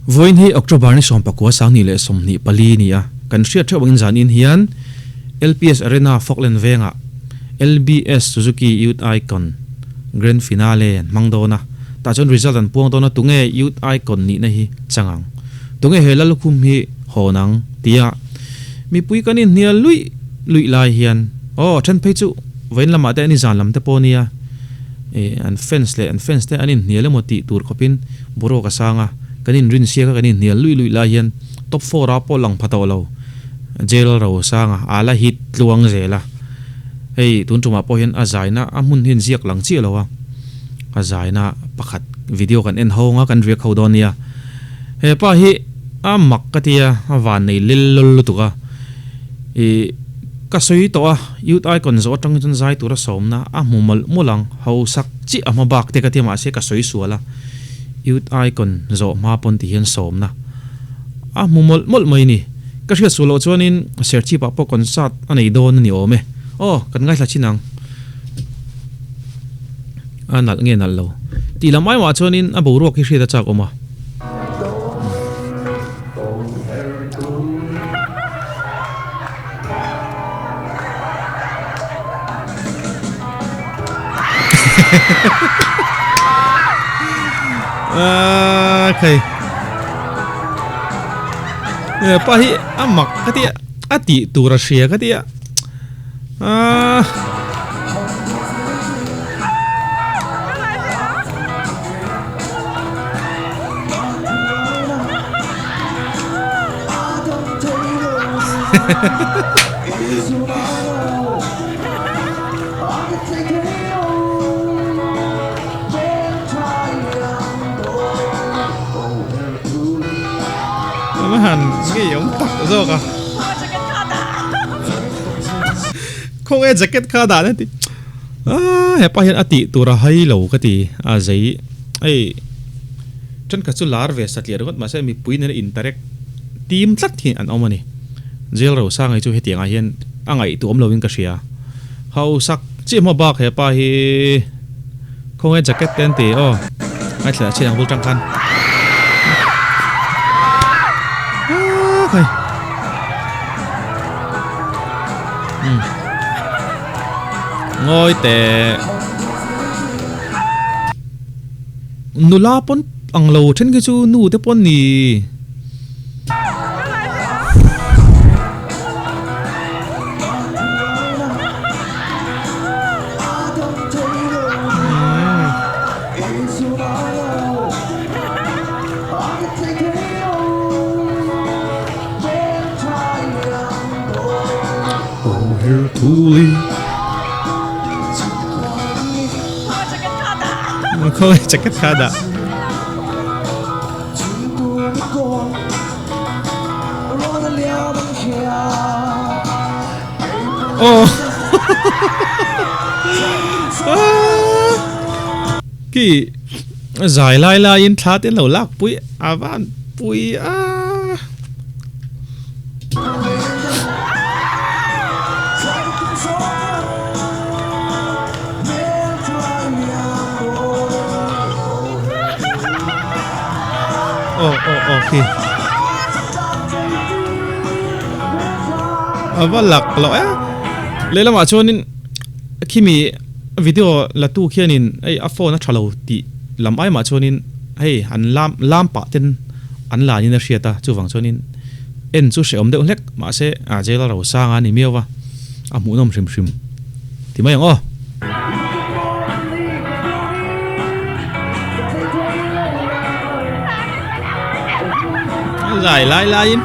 voin hi October ni som pakua sang ni le som ni pali ni a kan ria thawin zan in hian LPS Arena Falkland venga LBS Suzuki Youth Icon Grand Finale mangdona ta chon result an puang dona tunge Youth Icon ni na hi changang tunge helal khum hi honang tia mi pui kanin nia lui lai hian then phei chu vein lama te ni zan lam te ponia an fence te anin niale moti tur khopin boro ka sanga kanin rin sia ka kanin nial lui lai hian top 4 ra po lang phatau lo jail ro sanga ala hit luang zela hei tun tuma po hian azaina amun hin ziak lang chi lowa azaina pakhat video kan en honga kan riak khodonia he pa hi amak katia awan nei lil tuka ka soi to a Youth Icon zo tang chun zai tura somna a mumal mulang ho sak chi ama bak te katia ma se ka soi suala Youth Icon zo ma pon ti hian somna a mumal mol mai ni ka ria sulo chuanin serchi pa po concert anei don ni ome kan ngai la chinang anal nge nal lo ti lamai wa chuanin a bo ro ki hria da chak oma okay pa hi amak katia ati tura sia katia han cái giống tắc rồi cả không ai jacket khá đã đấy hẹp pa hiện ati tura hay lâu cái gì giấy ấy chân cả số lar về sát liệt rồi mà sẽ mi pui nên interact team tắt thì anh ông này jail rồi sang ấy chú hết tiếng ai hiện anh ấy tụi ông lâu in cái gì hậu sắc chỉ mà bạc hẹp pa hi không ai jacket tên thì ngay là chỉ đang vô trang khăn ngồi tệ nula pon ang lo trên cái chú nu te pon ni không jacket khá đã kỳ giải lai lai in thá tên lẩu lạc pui van pui okay và lạc lỗi lấy làm cho nên khi mi video là tu kia nên ai phone nó trả lâu thì làm ai mà cho nên hey anh làm bả tên anh là như thế này ta chú vàng cho nên em chú sẽ ôm được lek mà sẽ dễ là đầu sang anh miêu va muốn ông sim thì mấy ông giải lai in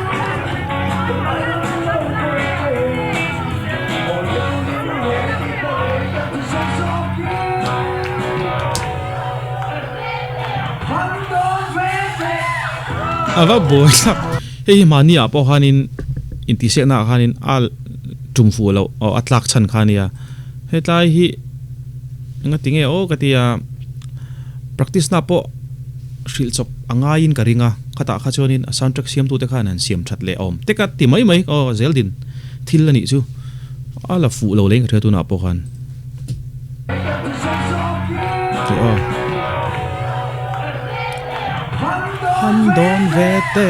và bố hey mani à po hanin inti se na hanin al tum fu lo atlak chan khania he tai hi nga tinge katia practice na po shil chop angain karinga khata kha chonin soundtrack siam tu te khan an siam that le om te ka ti mai zeldin thil ani chu ala fu lo leng thatu na po khan han don ve te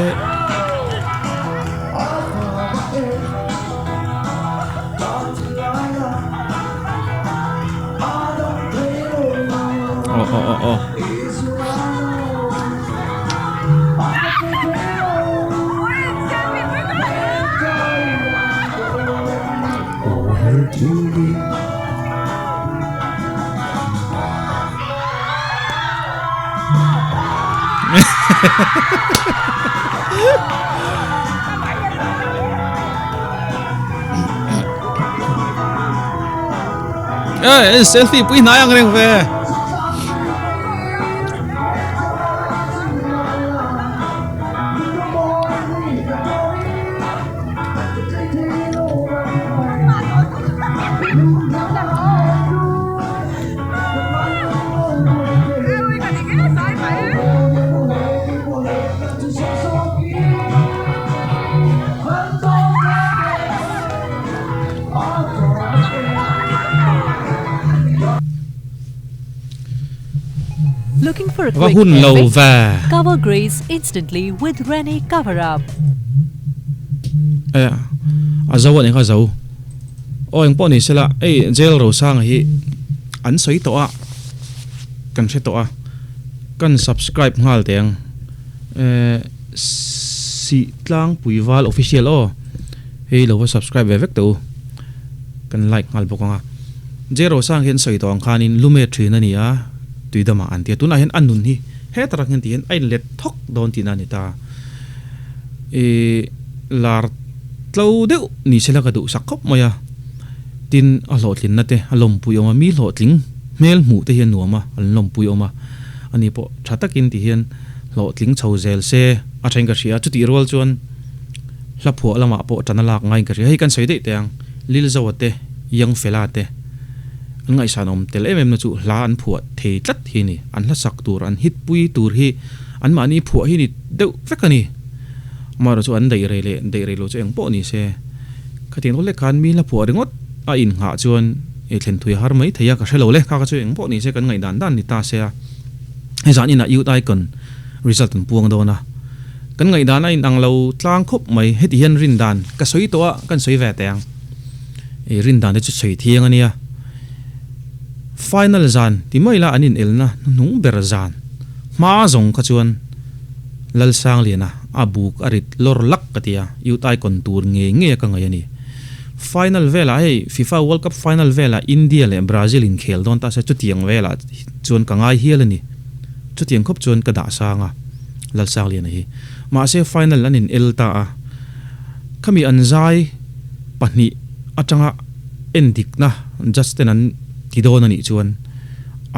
oh selfie pui na yang reng ve Looking for a và quick hun lâu epic? ve Cover Grace instantly with Rene Cover Up. zaw ni kha zaw eng po ni sela jail ro sang hi an soi to a kan se to a kan subscribe ngal teng si tlang puiwal official o hei lo subscribe ve vek to kan like ngal bokanga zero sang hen soi to ang khanin lume thrin ani a tuidama an tia tuna hen anun hi he tarak hen ti hen ai let thok don tin ani ta lar tlo deuh ni sela ka du sakop maya tin a hlotlin na te alom puyoma mi hlotling mel mu te hian nuama an lom puyoma ani po thatakin ti hian hlotling chho zel se a thain ka ria chuti rol chuan hlaphu lama po tanalak ngai ka ria hei kan sei de teng lil zawate yang felate an ngai sanom tel em na chu hla an phuat thei tlat hi ni an hla sak tur an hit pui tur hi an ma ni phu hi ni deuh vekani maro chu an dei re lo chu eng po ni se khatin ole khan mi la phu ringot a in nga chuan e thlen thui har mai theya ka hrelo le kha ka chu eng po ni se kan ngai dan dan ni ta se a he zan ina youth icon result an puang dona kan ngai dan a in ang lo tlang khop mai heti hian rin dan ka soi to a kan soi ve teng e rin dan de chu soi thiang ania final zan ti mai la anin elna nung ber zan ma zong ka chuan lal sang liana abuk arit lor lak katia youth icon tur nge ka ngai ani final vela hey FIFA World Cup final vela India le Brazil in khel don ta se chutiang vela chun ka ngai hial ani chutiang khop chun ka da sanga lal sang liana hi ma se final anin elta a khami anzai pani atanga endik na justin an tidon ani chuan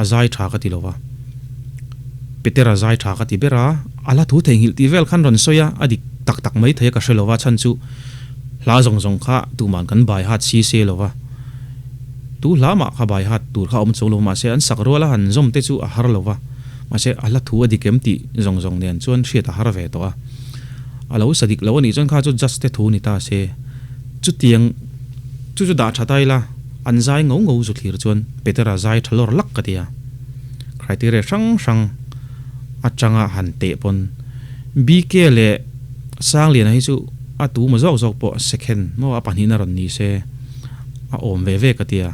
azai tha ka tilowa petera zai tha ka ti bera ala thu theng hil ti vel khan ron soya adik tak tak mai thaya ka shrelowa chan chu la zong zong kha tu man kan bai hat si se lowa tu lama kha bai hat tur kha om cholo ma se an sak rola han zom te chu a har lowa ma se ala thu adikem ti zong zong nen chuan hriat a har ve to a alo sadik lo ni chon kha chu just te thu ni ta se chu tiang chu da thatai la an zai ngau ngau zu thlir chuan petera zai thalor lak ka tia criteria sang achanga han te pon bk le sang lian hi chu atu ma zok zok po second mo a pani na ron ni se a om ve ka tia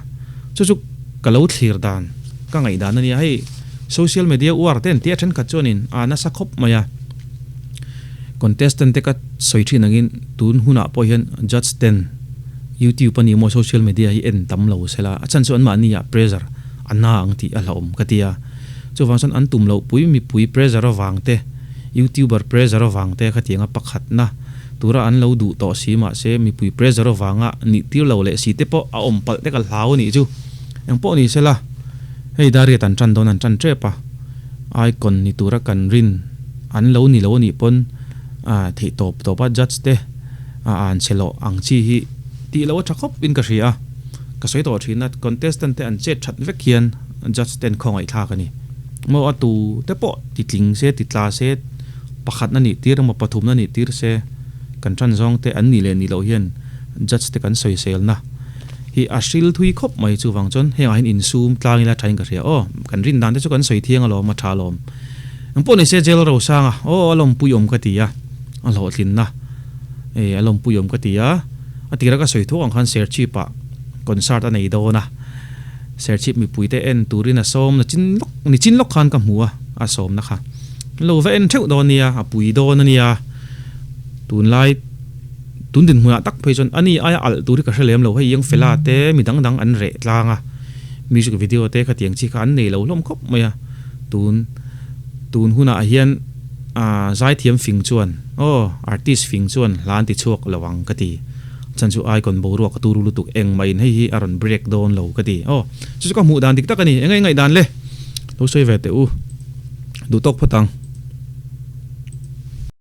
chu kalo thlir dan ka ngai dan ani hei social media war ten tia then ka chonin ana sa khop maya contestant te ka soithin angin tun huna po hian judge 10 YouTube pani mo social media hi en tam lo sela achan chu an ma ni ya pressure anna ang ti ala om ka tia chu wangsan an tum lo pui mi pui pressure awangte YouTuber pressure awangte khatianga pakhat na tura an lo du to si ma se mi pui pressure awanga ni tir lo le si te po a om pal te kal hlau ni chu eng po ni sela hei dari tan chan don an chan trepa icon ni tura kan rin an lo ni pon a thei top pa judge te an chelo ang chi hi ti lo thakop in ka ria ka soi to thina contestant te an che that vek hian judge ten khongai tha ka ni mo atu te po ti tling se ti tla se pakhat na ni tir ma pathum na ni tir se kan tran zong te an ni le ni lo hian judge te kan soi sel na hi ashil thui khop mai chu wang chon he in zoom tlang ila thain ka ria o kan rin dan te chu kan soi thiang alo ma tha lom ang po ni se gel ro sanga o alom puyom ka ti a alo tlin na alom puyom ka ti a atira ka soitho ang khan share chi pa concert anei do na share chip mi puite en turin a som na chinlok khan ka hmuwa a som na kha lo ve en theu do nia a pui do na nia tun lai tun din hmuya tak phei chon ani aya al turi ka hrelem lo hei yang fela te midang dang an re tlanga music video te kha tiang chi kha an nei lo hlom khop maya tun huna a hian zai thiam fing chuan artist fing chuan hlan ti chuak lawang ka ti chan chu icon bo ro ka turu lutuk eng mai in hei hi aron break down lo ka ti chu ka mu dan dik tak ani engai ngai dan le lo soi ve te u du tok phatang